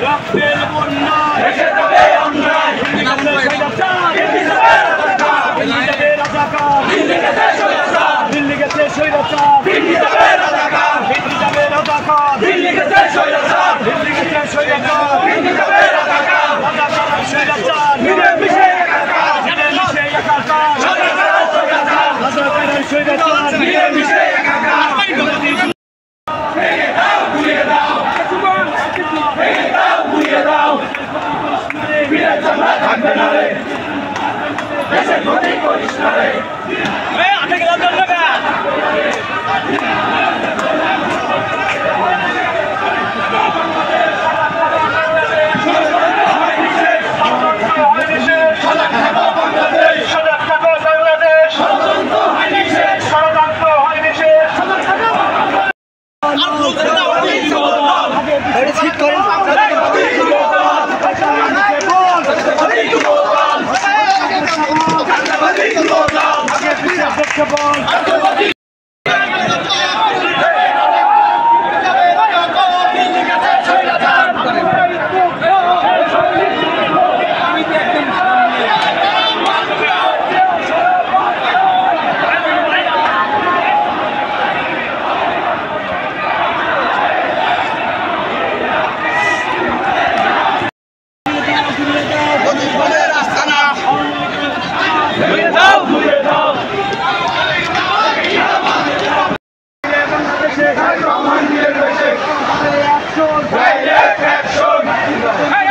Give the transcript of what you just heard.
রক্তের বন্যায় দেশে যাবে অন্যায় দিল্লি গেছে স্বৈরাচার দিল্লি গেছে স্বৈরাচার দিল্লি যাবে রাজাকার দিল্লি যাবে রাজাকার দিল্লি গেছে স্বৈরাচার দিল্লি গেছে স্বৈরাচার দিল্লি যাবে রাজাকার রাজাকার আর স্বৈরাচার মিলে মিশে একাকার মিলে মিশে একাকার রাজাকার আর স্বৈরাচার রাজাকার আর স্বৈরাচার মিলে মিশে একাকার ভেঙে দাও গুড়িয়ে দাও ভেঙে দাও গুড়িয়ে দাও বীরের চামড়া থাকবে না রে দেশের ক্ষতি করিস না রে Action!